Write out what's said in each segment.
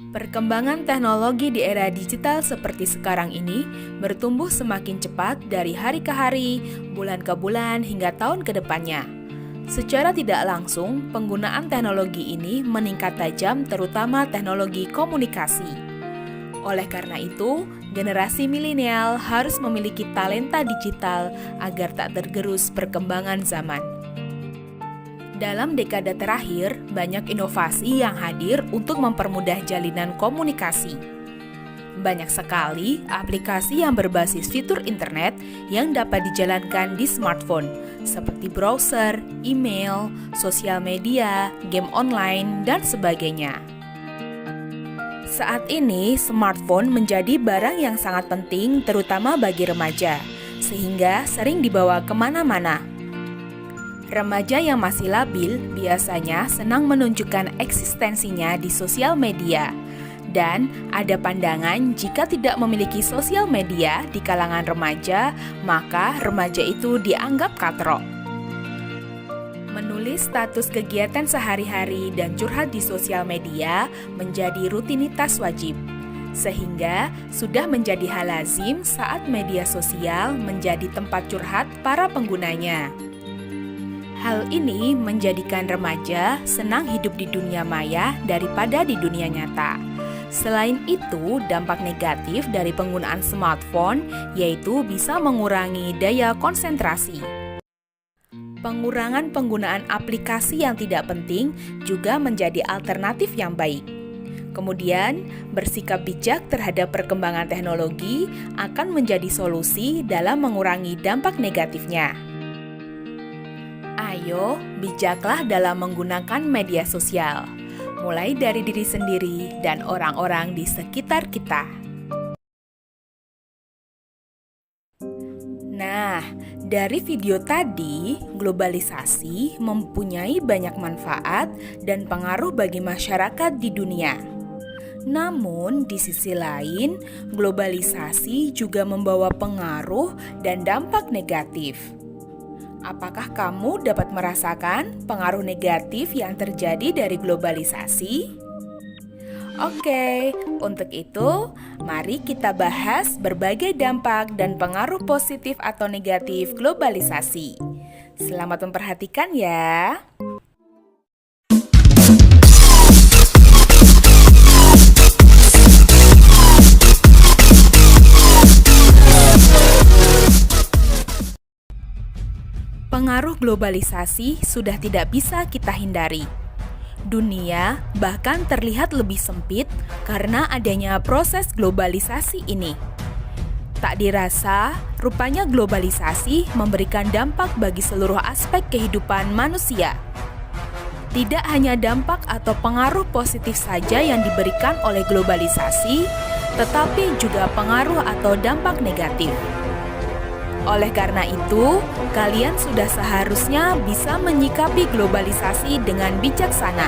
Perkembangan teknologi di era digital seperti sekarang ini bertumbuh semakin cepat dari hari ke hari, bulan ke bulan, hingga tahun ke depannya. Secara tidak langsung, penggunaan teknologi ini meningkat tajam, terutama teknologi komunikasi. Oleh karena itu, generasi milenial harus memiliki talenta digital agar tak tergerus perkembangan zaman. Dalam dekade terakhir, banyak inovasi yang hadir untuk mempermudah jalinan komunikasi. Banyak sekali aplikasi yang berbasis fitur internet yang dapat dijalankan di smartphone, seperti browser, email, sosial media, game online, dan sebagainya. Saat ini, smartphone menjadi barang yang sangat penting terutama bagi remaja, sehingga sering dibawa kemana-mana. Remaja yang masih labil biasanya senang menunjukkan eksistensinya di sosial media. Dan ada pandangan jika tidak memiliki sosial media di kalangan remaja, maka remaja itu dianggap katrok. Menulis status kegiatan sehari-hari dan curhat di sosial media menjadi rutinitas wajib, sehingga sudah menjadi hal lazim saat media sosial menjadi tempat curhat para penggunanya. Hal ini menjadikan remaja senang hidup di dunia maya daripada di dunia nyata. Selain itu, dampak negatif dari penggunaan smartphone yaitu bisa mengurangi daya konsentrasi. Pengurangan penggunaan aplikasi yang tidak penting juga menjadi alternatif yang baik. Kemudian, bersikap bijak terhadap perkembangan teknologi akan menjadi solusi dalam mengurangi dampak negatifnya. Ayo, bijaklah dalam menggunakan media sosial, mulai dari diri sendiri dan orang-orang di sekitar kita. Nah, dari video tadi, globalisasi mempunyai banyak manfaat dan pengaruh bagi masyarakat di dunia. Namun, di sisi lain, globalisasi juga membawa pengaruh dan dampak negatif. Apakah kamu dapat merasakan pengaruh negatif yang terjadi dari globalisasi? Oke, untuk itu, mari kita bahas berbagai dampak dan pengaruh positif atau negatif globalisasi. Selamat memperhatikan ya. Pengaruh globalisasi sudah tidak bisa kita hindari. Dunia bahkan terlihat lebih sempit karena adanya proses globalisasi ini. Tak dirasa, rupanya globalisasi memberikan dampak bagi seluruh aspek kehidupan manusia. Tidak hanya dampak atau pengaruh positif saja yang diberikan oleh globalisasi, tetapi juga pengaruh atau dampak negatif. Oleh karena itu, kalian sudah seharusnya bisa menyikapi globalisasi dengan bijaksana.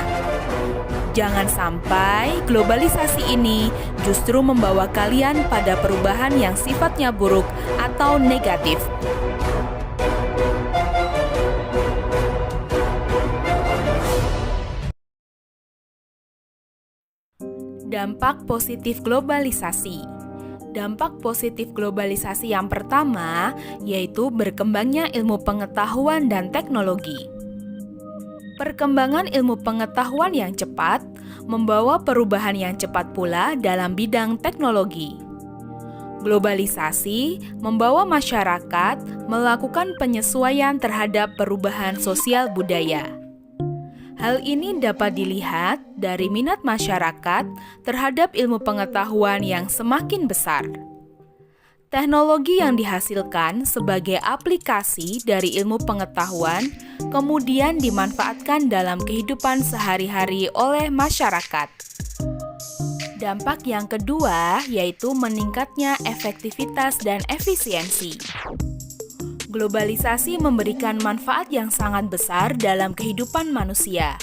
Jangan sampai globalisasi ini justru membawa kalian pada perubahan yang sifatnya buruk atau negatif. Dampak positif globalisasi. Dampak positif globalisasi yang pertama yaitu berkembangnya ilmu pengetahuan dan teknologi. Perkembangan ilmu pengetahuan yang cepat membawa perubahan yang cepat pula dalam bidang teknologi. Globalisasi membawa masyarakat melakukan penyesuaian terhadap perubahan sosial budaya. Hal ini dapat dilihat dari minat masyarakat terhadap ilmu pengetahuan yang semakin besar. Teknologi yang dihasilkan sebagai aplikasi dari ilmu pengetahuan kemudian dimanfaatkan dalam kehidupan sehari-hari oleh masyarakat. Dampak yang kedua yaitu meningkatnya efektivitas dan efisiensi. Globalisasi memberikan manfaat yang sangat besar dalam kehidupan manusia.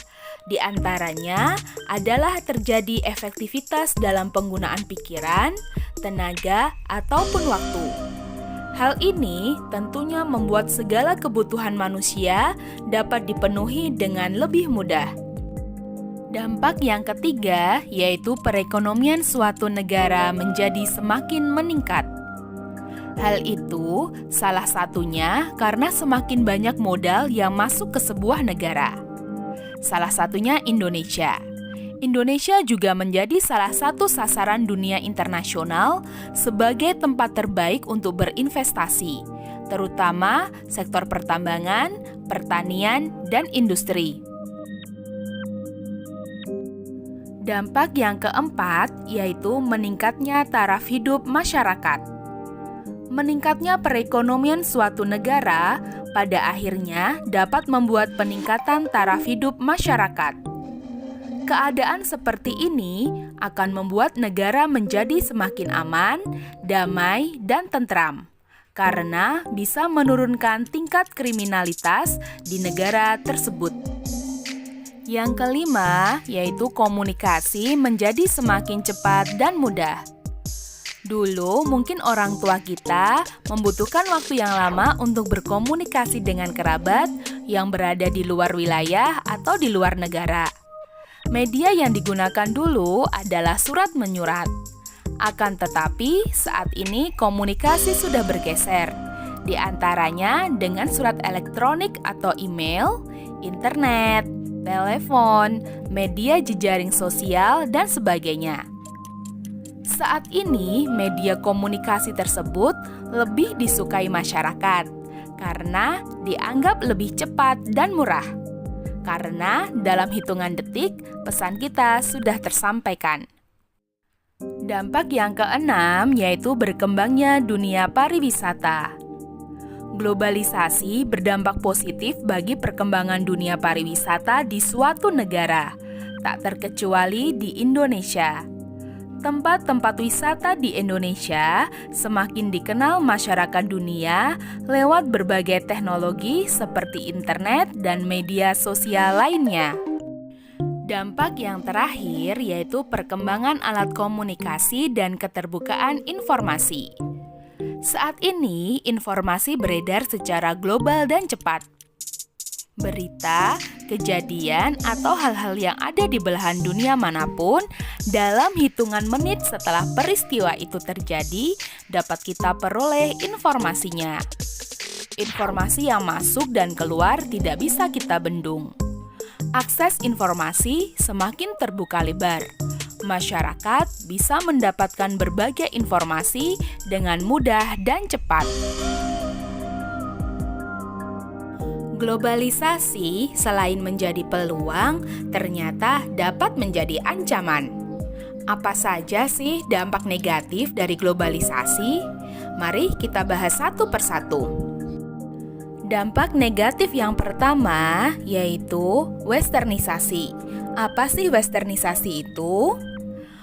Di antaranya adalah terjadi efektivitas dalam penggunaan pikiran, tenaga, ataupun waktu. Hal ini tentunya membuat segala kebutuhan manusia dapat dipenuhi dengan lebih mudah. Dampak yang ketiga yaitu perekonomian suatu negara menjadi semakin meningkat. Hal itu salah satunya karena semakin banyak modal yang masuk ke sebuah negara. Salah satunya Indonesia. Indonesia juga menjadi salah satu sasaran dunia internasional sebagai tempat terbaik untuk berinvestasi, terutama sektor pertambangan, pertanian, dan industri. Dampak yang keempat yaitu meningkatnya taraf hidup masyarakat. Meningkatnya perekonomian suatu negara pada akhirnya dapat membuat peningkatan taraf hidup masyarakat. Keadaan seperti ini akan membuat negara menjadi semakin aman, damai, dan tentram, karena bisa menurunkan tingkat kriminalitas di negara tersebut. Yang kelima, yaitu komunikasi menjadi semakin cepat dan mudah. Dulu, mungkin orang tua kita membutuhkan waktu yang lama untuk berkomunikasi dengan kerabat yang berada di luar wilayah atau di luar negara. Media yang digunakan dulu adalah surat menyurat. Akan tetapi, saat ini komunikasi sudah bergeser, di antaranya dengan surat elektronik atau email, internet, telepon, media jejaring sosial, dan sebagainya. Saat ini, media komunikasi tersebut lebih disukai masyarakat karena dianggap lebih cepat dan murah. Karena dalam hitungan detik, pesan kita sudah tersampaikan. Dampak yang keenam yaitu berkembangnya dunia pariwisata. Globalisasi berdampak positif bagi perkembangan dunia pariwisata di suatu negara, tak terkecuali di Indonesia. Tempat-tempat wisata di Indonesia semakin dikenal masyarakat dunia lewat berbagai teknologi seperti internet dan media sosial lainnya. Dampak yang terakhir yaitu perkembangan alat komunikasi dan keterbukaan informasi. Saat ini, informasi beredar secara global dan cepat. Berita, kejadian, atau hal-hal yang ada di belahan dunia manapun dalam hitungan menit setelah peristiwa itu terjadi dapat kita peroleh informasinya. Informasi yang masuk dan keluar tidak bisa kita bendung. Akses informasi semakin terbuka lebar. Masyarakat bisa mendapatkan berbagai informasi dengan mudah dan cepat. Globalisasi selain menjadi peluang, ternyata dapat menjadi ancaman. Apa saja sih dampak negatif dari globalisasi? Mari kita bahas satu persatu. Dampak negatif yang pertama yaitu westernisasi. Apa sih westernisasi itu?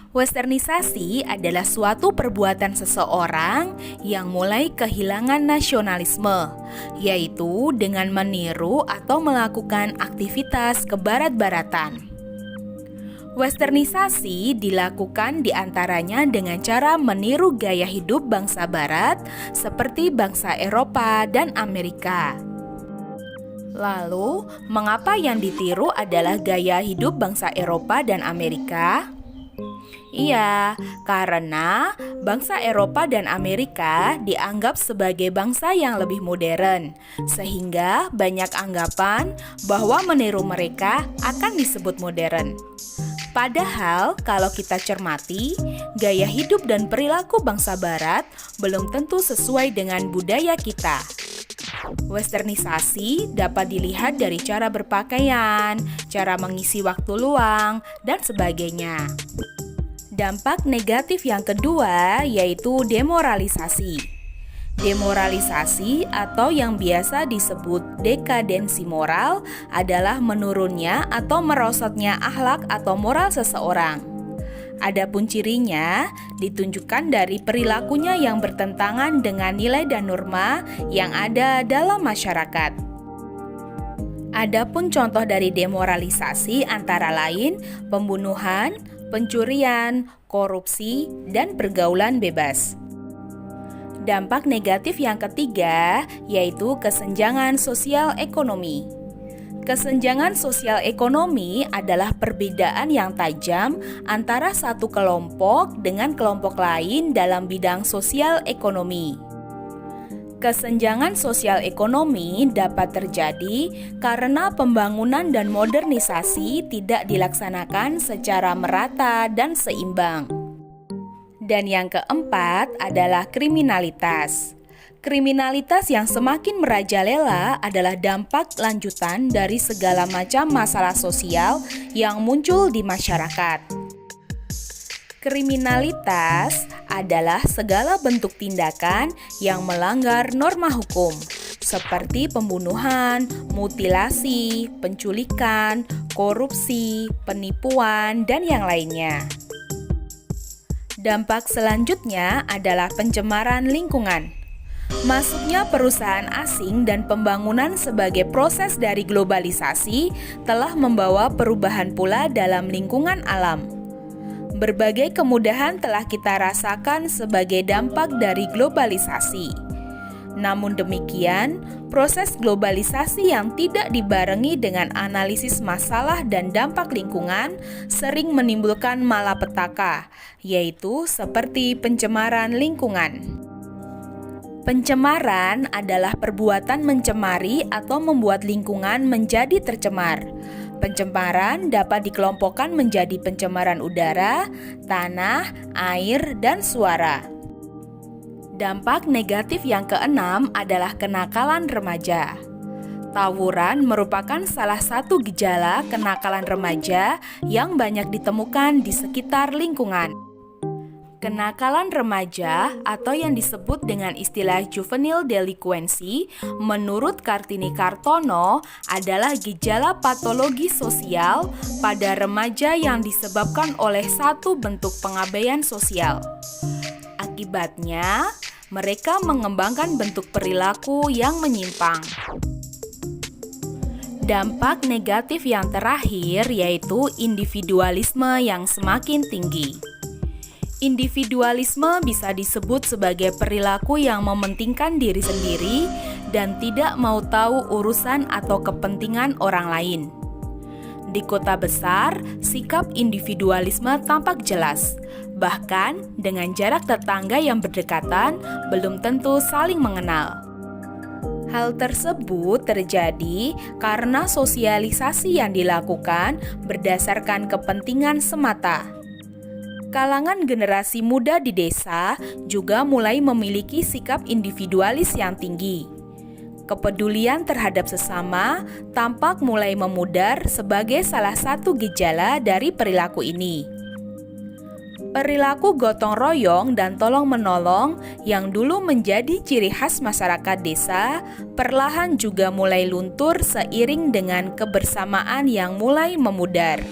Westernisasi adalah suatu perbuatan seseorang yang mulai kehilangan nasionalisme, yaitu dengan meniru atau melakukan aktivitas kebarat-baratan. Westernisasi dilakukan diantaranya dengan cara meniru gaya hidup bangsa barat seperti bangsa Eropa dan Amerika. Lalu, mengapa yang ditiru adalah gaya hidup bangsa Eropa dan Amerika? Iya, karena bangsa Eropa dan Amerika dianggap sebagai bangsa yang lebih modern, sehingga banyak anggapan bahwa meniru mereka akan disebut modern. Padahal, kalau kita cermati, gaya hidup dan perilaku bangsa Barat belum tentu sesuai dengan budaya kita. Westernisasi dapat dilihat dari cara berpakaian, cara mengisi waktu luang, dan sebagainya. Dampak negatif yang kedua yaitu demoralisasi. Demoralisasi atau yang biasa disebut dekadensi moral adalah menurunnya atau merosotnya akhlak atau moral seseorang. Adapun cirinya ditunjukkan dari perilakunya yang bertentangan dengan nilai dan norma yang ada dalam masyarakat. Adapun contoh dari demoralisasi antara lain pembunuhan, pencurian, korupsi, dan pergaulan bebas. Dampak negatif yang ketiga yaitu kesenjangan sosial ekonomi. Kesenjangan sosial ekonomi adalah perbedaan yang tajam antara satu kelompok dengan kelompok lain dalam bidang sosial ekonomi. Kesenjangan sosial ekonomi dapat terjadi karena pembangunan dan modernisasi tidak dilaksanakan secara merata dan seimbang. Dan yang keempat adalah kriminalitas. Kriminalitas yang semakin merajalela adalah dampak lanjutan dari segala macam masalah sosial yang muncul di masyarakat. Kriminalitas adalah segala bentuk tindakan yang melanggar norma hukum, seperti pembunuhan, mutilasi, penculikan, korupsi, penipuan, dan yang lainnya. Dampak selanjutnya adalah pencemaran lingkungan. Masuknya perusahaan asing dan pembangunan sebagai proses dari globalisasi telah membawa perubahan pula dalam lingkungan alam. Berbagai kemudahan telah kita rasakan sebagai dampak dari globalisasi. Namun demikian, proses globalisasi yang tidak dibarengi dengan analisis masalah dan dampak lingkungan sering menimbulkan malapetaka, yaitu seperti pencemaran lingkungan. Pencemaran adalah perbuatan mencemari atau membuat lingkungan menjadi tercemar. Pencemaran dapat dikelompokkan menjadi pencemaran udara, tanah, air, dan suara. Dampak negatif yang keenam adalah kenakalan remaja. Tawuran merupakan salah satu gejala kenakalan remaja yang banyak ditemukan di sekitar lingkungan. Kenakalan remaja atau yang disebut dengan istilah juvenile delinquency menurut Kartini Kartono adalah gejala patologi sosial pada remaja yang disebabkan oleh satu bentuk pengabaian sosial. Akibatnya, mereka mengembangkan bentuk perilaku yang menyimpang. Dampak negatif yang terakhir yaitu individualisme yang semakin tinggi. Individualisme bisa disebut sebagai perilaku yang mementingkan diri sendiri dan tidak mau tahu urusan atau kepentingan orang lain. Di kota besar, sikap individualisme tampak jelas. Bahkan dengan jarak tetangga yang berdekatan belum tentu saling mengenal. Hal tersebut terjadi karena sosialisasi yang dilakukan berdasarkan kepentingan semata. Kalangan generasi muda di desa juga mulai memiliki sikap individualis yang tinggi. Kepedulian terhadap sesama tampak mulai memudar sebagai salah satu gejala dari perilaku ini. Perilaku gotong royong dan tolong-menolong yang dulu menjadi ciri khas masyarakat desa perlahan juga mulai luntur seiring dengan kebersamaan yang mulai memudar.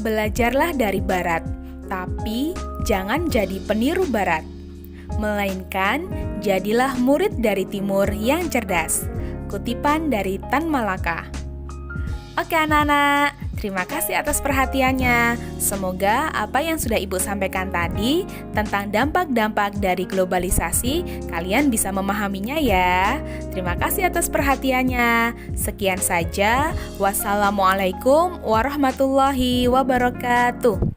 Belajarlah dari Barat, tapi jangan jadi peniru Barat. Melainkan, jadilah murid dari Timur yang cerdas. Kutipan dari Tan Malaka. Oke anak-anak, terima kasih atas perhatiannya. Semoga apa yang sudah Ibu sampaikan tadi tentang dampak-dampak dari globalisasi, kalian bisa memahaminya ya. Terima kasih atas perhatiannya. Sekian saja. Wassalamualaikum warahmatullahi wabarakatuh.